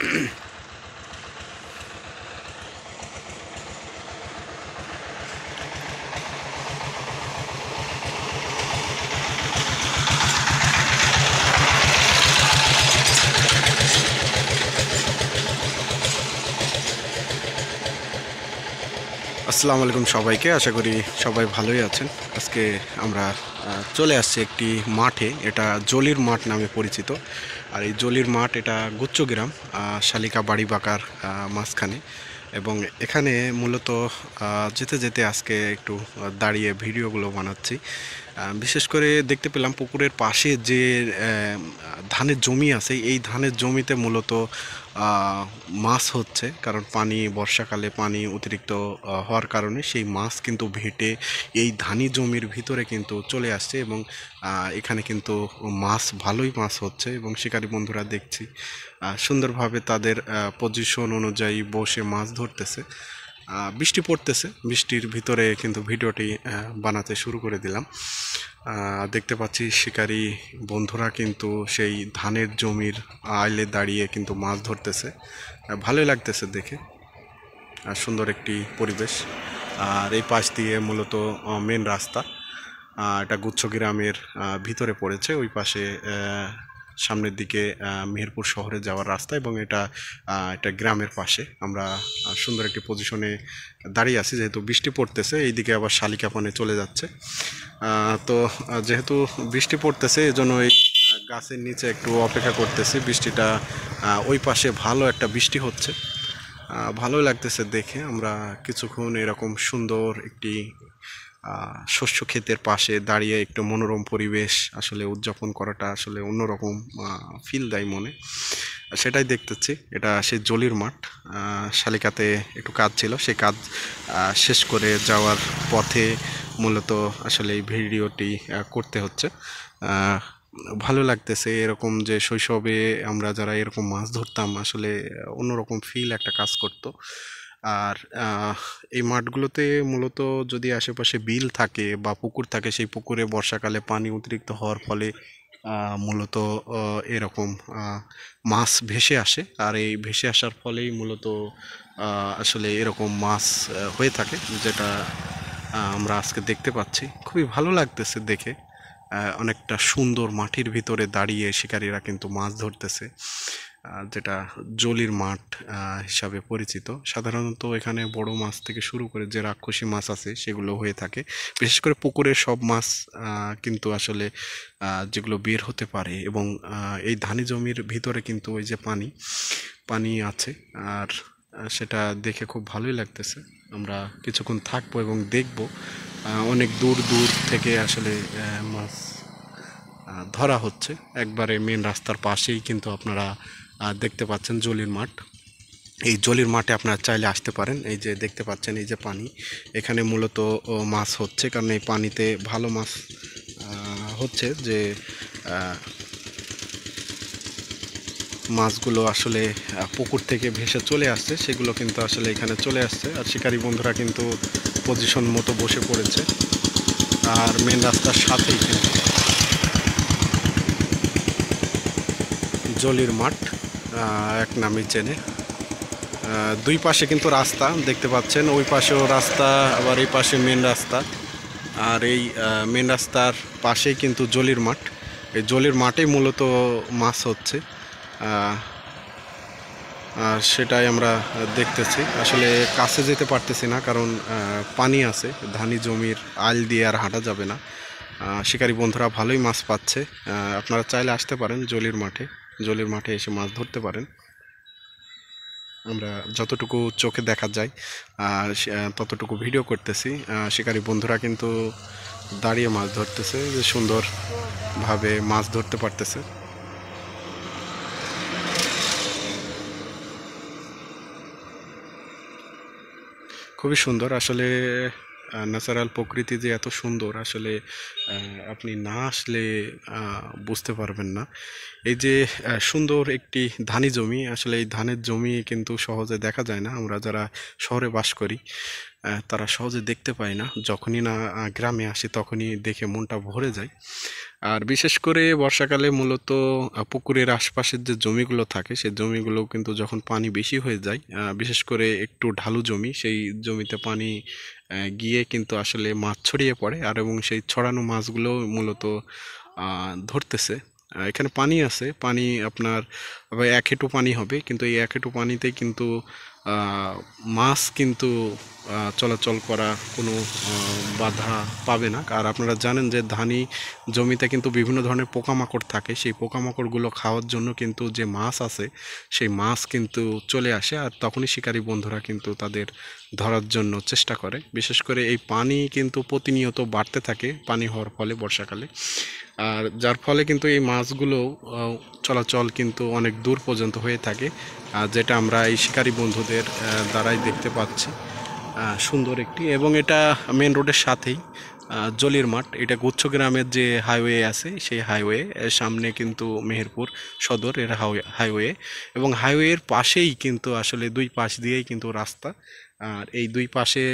আসসালামু আলাইকুম সবাইকে, আশা করি সবাই ভালোই আছেন। আজকে আমরা চলে আসছি একটি মাঠে, এটা জলির মাঠ নামে পরিচিত। আর এই জলির মাঠ এটা গুচ্ছগ্রাম, শালিকা বাড়ি বাঁকার মাঝখানে। এবং এখানে মূলত যেতে যেতে আজকে একটু দাঁড়িয়ে ভিডিওগুলো বানাচ্ছি। বিশেষ করে দেখতে পেলাম পুকুরের পাশে যে ধানের জমি আছে, এই ধানের জমিতে মূলত মাছ হচ্ছে, কারণ পানি বর্ষাকালে পানি অতিরিক্ত হওয়ার কারণে সেই মাছ কিন্তু ভেটে এই ধানি জমির ভিতরে কিন্তু চলে আসছে। এবং এখানে কিন্তু মাছ ভালোই মাছ হচ্ছে এবং শিকারী বন্ধুরা দেখছি সুন্দরভাবে তাদের পজিশন অনুযায়ী বসে মাছ ধরতেছে। বৃষ্টি পড়তেছে, বৃষ্টির ভিতরে কিন্তু ভিডিওটি বানাতে শুরু করে দিলাম। দেখতে পাচ্ছি শিকারী বন্ধুরা কিন্তু সেই ধানের জমির আইলে দাঁড়িয়ে কিন্তু মাছ ধরতেছে। ভালোই লাগতেছে দেখে, সুন্দর একটি পরিবেশ। আর এই পাশ দিয়ে মূলত মেন রাস্তা, এটা গুচ্ছগ্রামের ভিতরে পড়েছে। ওই পাশে সামনের দিকে মেহেরপুর শহরে যাওয়ার রাস্তা, এবং এটা গ্রামের পাশে। আমরা সুন্দর একটি পজিশনে দাঁড়িয়ে আছি, যেহেতু বৃষ্টি পড়তেছে। এইদিকে আবার শালিকা পানে চলে যাচ্ছে। তো যেহেতু বৃষ্টি পড়তেছে, এজন্য এই গাছের নিচে একটু অপেক্ষা করতেছি। বৃষ্টিটা ওই পাশে ভালো একটা বৃষ্টি হচ্ছে, ভালোই লাগতেছে দেখে। আমরা কিছুক্ষণ এরকম সুন্দর একটি শস্য ক্ষেতের পাশে দাঁড়িয়ে একটু মনোরম পরিবেশ আসলে উদযাপন করাটা আসলে অন্যরকম ফিল দেয় মনে। সেটাই দেখতেছি। এটা সেই জলির মাঠ। শালিকাতে একটু কাজ ছিল, সেই কাজ শেষ করে যাওয়ার পথে মূলত আসলে এই ভিডিওটি করতে হচ্ছে। ভালো লাগতেছে এরকম, যে শৈশবে আমরা যারা এরকম মাছ ধরতাম আসলে অন্যরকম ফিল একটা কাজ করতো। আর এই মাঠগুলোতে মূলত যদি আশেপাশে বিল থাকে বা পুকুর থাকে, সেই পুকুরে বর্ষাকালে পানি অতিরিক্ত হওয়ার ফলে মূলত এরকম মাছ ভেসে আসে। আর এই ভেসে আসার ফলেই মূলত আসলে এরকম মাছ হয়ে থাকে, যেটা আমরা আজকে দেখতে পাচ্ছি। খুবই ভালো লাগতেছে দেখে। অনেকটা সুন্দর মাটির ভিতরে দাঁড়িয়ে শিকারীরা কিন্তু মাছ ধরতেছে, যেটা জলির মাঠ হিসাবে পরিচিত। সাধারণত এখানে বড় মাছ থেকে শুরু করে যে রাক্ষসী মাছ আছে সেগুলো হয়ে থাকে। বিশেষ করে পুকুরের সব মাছ কিন্তু আসলে যেগুলো বের হতে পারে। এবং এই ধানি জমির ভিতরে কিন্তু ওই যে পানি পানি আছে, আর সেটা দেখে খুব ভালোই লাগতেছে। আমরা কিছুক্ষণ থাকবো এবং দেখব। অনেক দূর দূর থেকে আসলে মাছ ধরা হচ্ছে। একবারে মেন রাস্তার পাশেই কিন্তু আপনারা দেখতে পাচ্ছেন জলির মাঠ। এই জলির মাঠে আপনারা চাইলে আসতে পারেন। এই যে দেখতে পাচ্ছেন, এই যে পানি, এখানে মূলত মাছ হচ্ছে, কারণ এই পানিতে ভালো মাছ হচ্ছে। যে মাছগুলো আসলে পুকুর থেকে ভেসে চলে আসছে, সেগুলো কিন্তু আসলে এখানে চলে আসছে। আর শিকারী বন্ধুরা কিন্তু পজিশন মতো বসে পড়েছে। আর মেন রাস্তার সাথেই কিন্তু জলির মাঠ এক নামে চেনে। দুই পাশে কিন্তু রাস্তা দেখতে পাচ্ছেন, ওই পাশেও রাস্তা, আবার এই পাশে মেন রাস্তা। আর এই মেন রাস্তার পাশেই কিন্তু জলির মাঠ। এই জলির মাঠেই মূলত মাছ হচ্ছে, আর সেটাই আমরা দেখতেছি। আসলে কাছে যেতে পারতেছি না, কারণ পানি আছে, ধানি জমির আল দিয়ে আর হাঁটা যাবে না। শিকারী বন্ধুরা ভালোই মাছ পাচ্ছে। আপনারা চাইলে আসতে পারেন জলির মাঠে, জলির মাঠে এসে মাছ ধরতে পারেন। আমরা যতটুকু চোখে দেখা যায় ততটুকু ভিডিও করতেছি। শিকারী বন্ধুরা কিন্তু দাঁড়িয়ে মাছ ধরতেছে, যে সুন্দরভাবে মাছ ধরতে পারতেছে। খুবই সুন্দর আসলে। ন্যাচারাল প্রকৃতি যে এত সুন্দর, আসলে আপনি না আসলে বুঝতে পারবেন না। এই যে সুন্দর একটি ধানি জমি, আসলে এই ধানের জমি কিন্তু সহজে দেখা যায় না। আমরা যারা শহরে বাস করি তারা সহজে দেখতে পাই না। যখনই না গ্রামে আসি তখনই দেখে মনটা ভরে যায়। আর বিশেষ করে বর্ষাকালে মূলত পুকুরের আশপাশের যে জমিগুলো থাকে সেই জমিগুলো কিন্তু যখন পানি বেশি হয়ে যায়, বিশেষ করে একটু ঢালু জমি, সেই জমিতে পানি গিয়ে কিন্তু আসলে মাছ ছড়িয়ে পড়ে আর এবং সেই ছড়ানো মাছগুলো মূলত ধরতেছে। এখানে পানি আছে, পানি আপনার এক হেঁটু পানি হবে, কিন্তু এই এক হেঁটু পানিতে কিন্তু মাছ কিন্তু চলাচল করা কোনো বাধা পাবে না। আর আপনারা জানেন যে ধানি জমিতে কিন্তু বিভিন্ন ধরনের পোকামাকড় থাকে, সেই পোকামাকড়গুলো খাওয়ার জন্য কিন্তু যে মাছ আছে সেই মাছ কিন্তু চলে আসে, আর তখনই শিকারী বন্ধুরা কিন্তু তাদের ধরার জন্য চেষ্টা করে। বিশেষ করে এই পানি কিন্তু প্রতিনিয়ত বাড়তে থাকে পানি হওয়ার ফলে বর্ষাকালে, আর যার ফলে কিন্তু এই মাছগুলো চলাচল কিন্তু অনেক দূর পর্যন্ত হয়ে থাকে, যেটা আমরা এই শিকারী বন্ধুদের দ্বারাই দেখতে পাচ্ছি। সুন্দর একটি, এবং এটা মেন রোডের সাথেই জলির মাঠ। এটা গুচ্ছ গ্রামের যে হাইওয়ে আছে সেই হাইওয়ে সামনে কিন্তু মেহেরপুর সদর এর হাইওয়ে, এবং হাইওয়ের পাশেই কিন্তু আসলে দুই পাশ দিয়েই কিন্তু রাস্তা। আর এই দুই পাশে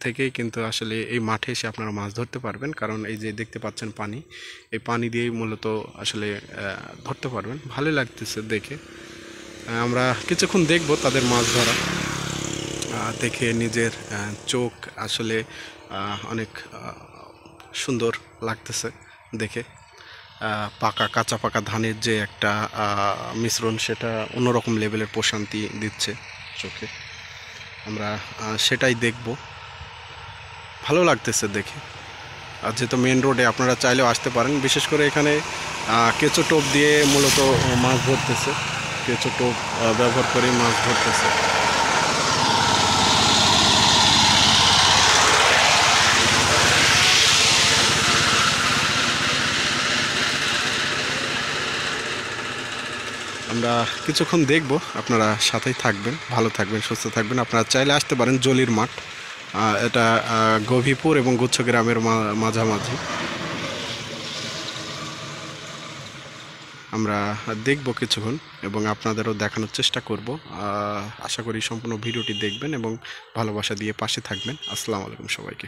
থেকেই কিন্তু আসলে এই মাঠে এসে আপনারা মাছ ধরতে পারবেন, কারণ এই যে দেখতে পাচ্ছেন পানি, এই পানি দিয়েই মূলত আসলে ধরতে পারবেন। ভালো লাগতেছে দেখে। আমরা কিছুক্ষণ দেখব তাদের মাছ ধরা, দেখে নিজের চোখ আসলে অনেক সুন্দর লাগতেছে দেখে। পাকা কাঁচা পাকা ধানের যে একটা মিশ্রণ, সেটা অন্যরকম লেভেলের প্রশান্তি দিচ্ছে চোখে। আমরা সেটাই দেখব, ভালো লাগতেছে দেখে। আর যেহেতু মেন রোডে, আপনারা চাইলেও আসতে পারেন। বিশেষ করে এখানে কেঁচো টোপ দিয়ে মূলত মাছ ধরতেছে, কেঁচো টোপ ব্যবহার করে মাছ ধরতেছে। আমরা কিছুক্ষণ দেখব, আপনারা সাথেই থাকবেন, ভালো থাকবেন, সুস্থ থাকবেন। আপনারা চাইলে আসতে পারেন জলির মাঠ, এটা গভীপুর এবং গুচ্ছ গ্রামের মাঝামাঝি। আমরা দেখব কিছুক্ষণ এবং আপনাদেরও দেখানোর চেষ্টা করব। আশা করি সম্পূর্ণ ভিডিওটি দেখবেন এবং ভালোবাসা দিয়ে পাশে থাকবেন। আসসালামু আলাইকুম সবাইকে।